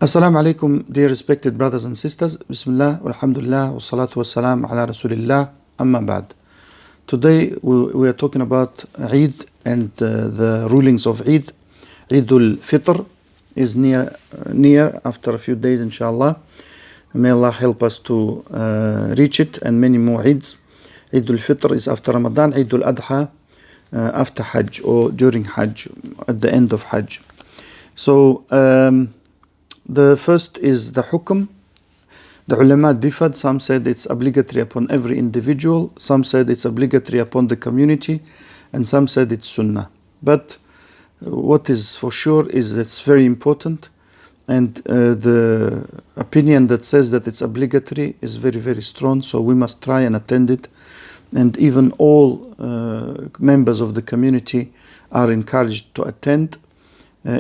Assalamu alaikum, dear respected brothers and sisters. Bismillah, alhamdulillah, wa salatu wa salam ala rasulillah, amma ba'd. Today we are talking about Eid and the rulings of Eid. Eid al-Fitr is near after a few days, inshallah. May Allah help us to reach it, and many more Eids. Eid al-Fitr is after Ramadan, Eid al-Adha after Hajj or during Hajj, at the end of Hajj. So, the first is the hukum. The ulama differed. Some said it's obligatory upon every individual. Some said it's obligatory upon the community. And some said it's sunnah. But what is for sure is that it's very important. And the opinion that says that it's obligatory is very, very strong. So we must try and attend it. And even all members of the community are encouraged to attend.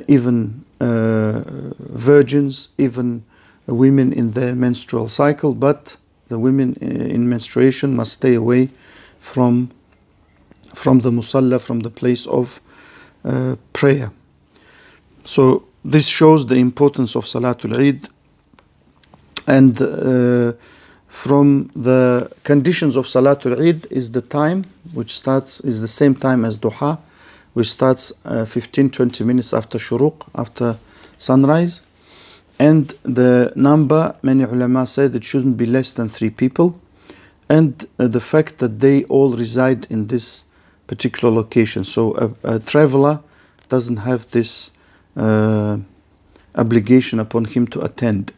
Even virgins, even women in their menstrual cycle, but the women in menstruation must stay away from the musalla, from the place of prayer. So this shows the importance of Salatul Eid. And from the conditions of Salatul Eid is the time, which is the same time as Duha, which starts 15-20 minutes after shuruq, after sunrise. And the number, many ulama said it shouldn't be less than 3 people. And the fact that they all reside in this particular location. So a traveler doesn't have this obligation upon him to attend.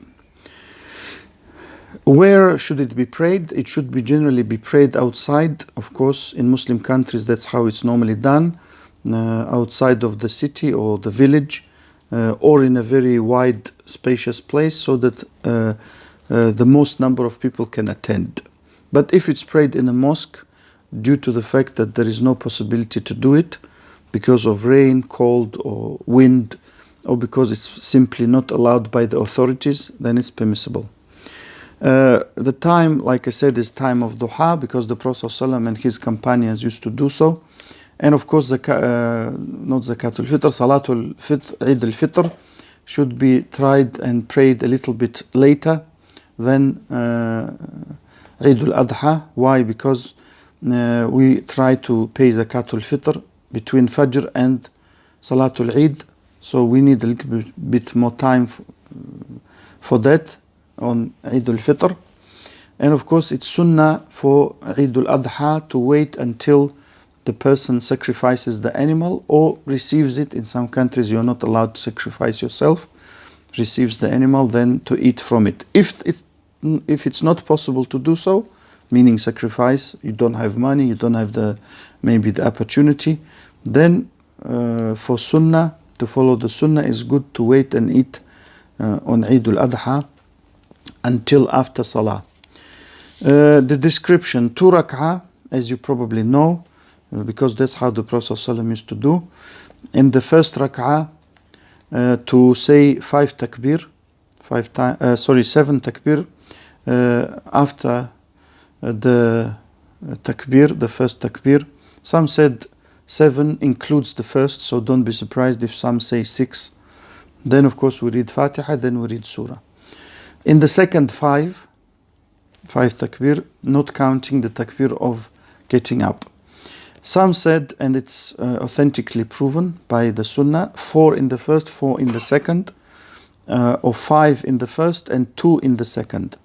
Where should it be prayed? It should generally be prayed outside. Of course, in Muslim countries, that's how it's normally done. Outside of the city or the village, or in a very wide, spacious place, so that the most number of people can attend. But if it's prayed in a mosque, due to the fact that there is no possibility to do it because of rain, cold, or wind, or because it's simply not allowed by the authorities, then it's permissible. The time, like I said, is time of Duha, because the Prophet ﷺ and his companions used to do so. And of course, not Zakatul Fitr, Salatul Fitr, Eid al-Fitr should be tried and prayed a little bit later than Eid al-Adha. Why? Because we try to pay Zakatul Fitr between Fajr and Salatul Eid. So we need a little bit more time for that on Eid al-Fitr. And of course, it's sunnah for Eid al-Adha to wait until the person sacrifices the animal or receives it. In some countries, you're not allowed to sacrifice yourself. Receives the animal, then to eat from it. If it's not possible to do so, meaning sacrifice, you don't have money, you don't have maybe the opportunity, then for sunnah, to follow the sunnah, is good to wait and eat on Eid al-Adha until after Salah. The description, 2 rak'ah, as you probably know, because that's how the Prophet ﷺ used to do. In the first rak'ah, to say 7 takbir, after the takbir, the first takbir. Some said 7 includes the first, so don't be surprised if some say 6. Then of course we read Fatiha, then we read Surah. In the second 5 takbir, not counting the takbir of getting up. Some said, and it's authentically proven by the Sunnah, 4 in the first, 4 in the second, or 5 in the first and 2 in the second.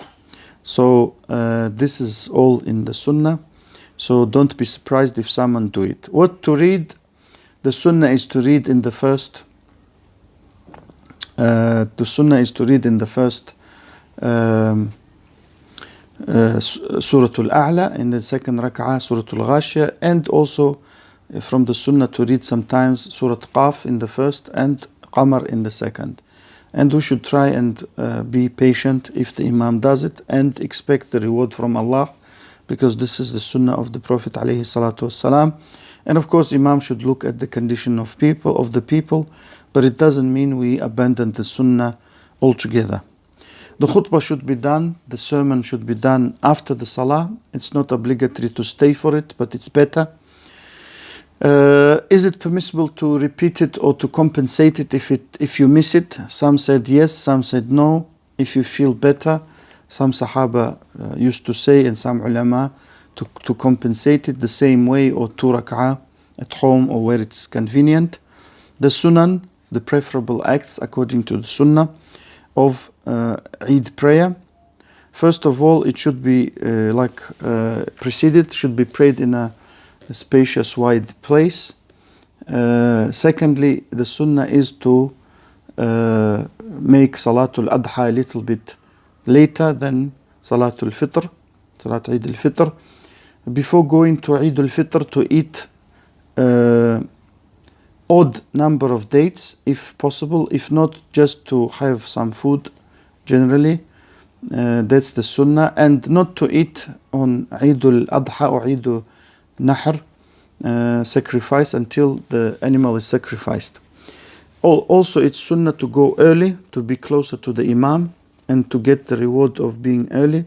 So this is all in the Sunnah. So don't be surprised if someone do it. What to read? The Sunnah is to read in the first. Surah Al-A'la, in the second rak'ah, Surah Al-Ghashiyah, and also from the Sunnah to read sometimes Surah Qaf in the first and Qamar in the second. And we should try and be patient if the Imam does it and expect the reward from Allah, because this is the Sunnah of the Prophet ﷺ. And of course, Imam should look at the condition of the people, but it doesn't mean we abandon the Sunnah altogether. The khutbah should be done, the sermon should be done after the salah. It's not obligatory to stay for it, but it's better. Is it permissible to repeat it or to compensate it if you miss it? Some said yes, some said no. If you feel better, some Sahaba used to say, and some ulama, to compensate it the same way, or 2 rak'ah at home or where it's convenient. The sunan, the preferable acts according to the sunnah of Eid prayer. First of all, it should be preceded, should be prayed in a spacious, wide place. Secondly, the sunnah is to make Salatul Adha a little bit later than Salatul Fitr, Salat Eid al-Fitr. Before going to Eid al-Fitr, to eat odd number of dates if possible, if not just to have some food generally. That's the sunnah, and not to eat on Eid al-Adha or Eid al-Nahr, sacrifice, until the animal is sacrificed. Also, it's sunnah to go early, to be closer to the imam and to get the reward of being early.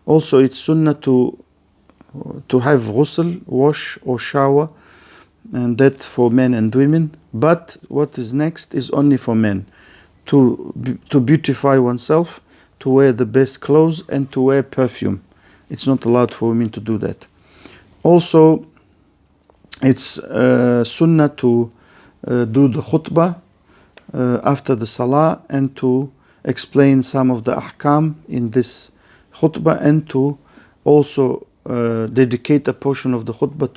Also, it's sunnah to have ghusl, wash or shower, and that for men and women. But what is next is only for men, to beautify oneself, to wear the best clothes, and to wear perfume. It's not allowed for women to do that. Also, it's sunnah to do the khutbah after the salah, and to explain some of the ahkam in this khutbah, and to also dedicate a portion of the khutbah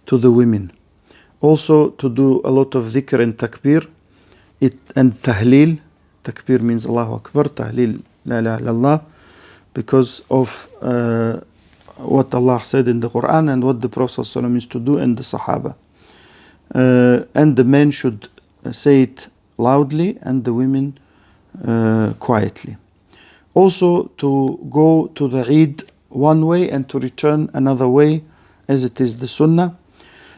to the women. Also, to do a lot of dhikr and takbir, and tahleel. Takbir means Allahu Akbar, tahleel la ilaha illallah, because of what Allah said in the Quran and what the Prophet ﷺ used to do, and the Sahaba. And the men should say it loudly, and the women quietly. Also, to go to the Eid one way and to return another way, as it is the Sunnah.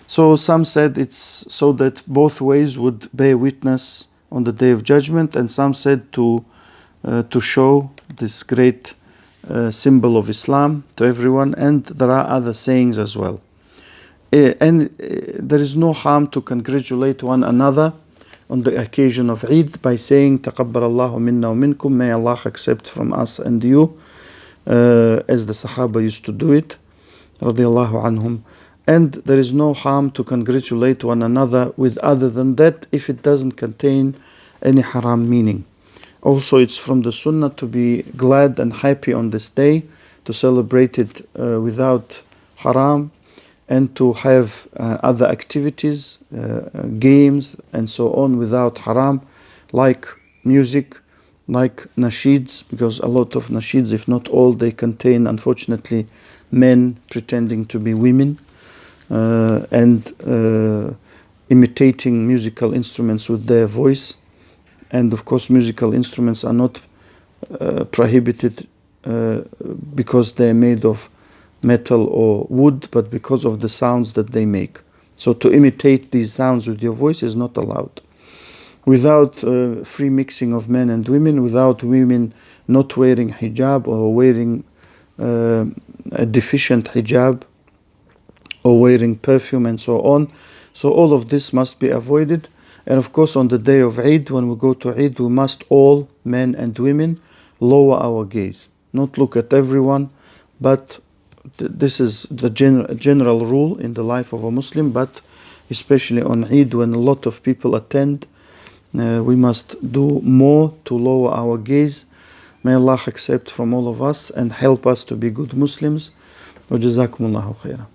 So some said it's so that both ways would bear witness on the Day of Judgment, and some said to show this great symbol of Islam to everyone. And there are other sayings as well. And there is no harm to congratulate one another on the occasion of Eid by saying تقبل الله منا ومنكم, may Allah accept from us and you, as the Sahaba used to do it, رضي الله عنهم. And there is no harm to congratulate one another with other than that, if it doesn't contain any haram meaning. Also, it's from the sunnah to be glad and happy on this day, to celebrate it without haram, and to have other activities, games and so on without haram, like music, like nasheeds, because a lot of nasheeds, if not all, they contain, unfortunately, men pretending to be women, and imitating musical instruments with their voice. And of course, musical instruments are not prohibited because they're made of metal or wood, but because of the sounds that they make. So to imitate these sounds with your voice is not allowed. Without free mixing of men and women, without women not wearing hijab or wearing a deficient hijab, or wearing perfume and so on. So all of this must be avoided. And of course, on the day of Eid, when we go to Eid, we must all, men and women, lower our gaze. Not look at everyone, but this is the general rule in the life of a Muslim, but especially on Eid, when a lot of people attend, we must do more to lower our gaze. May Allah accept from all of us and help us to be good Muslims. وجزاكم الله خيرا.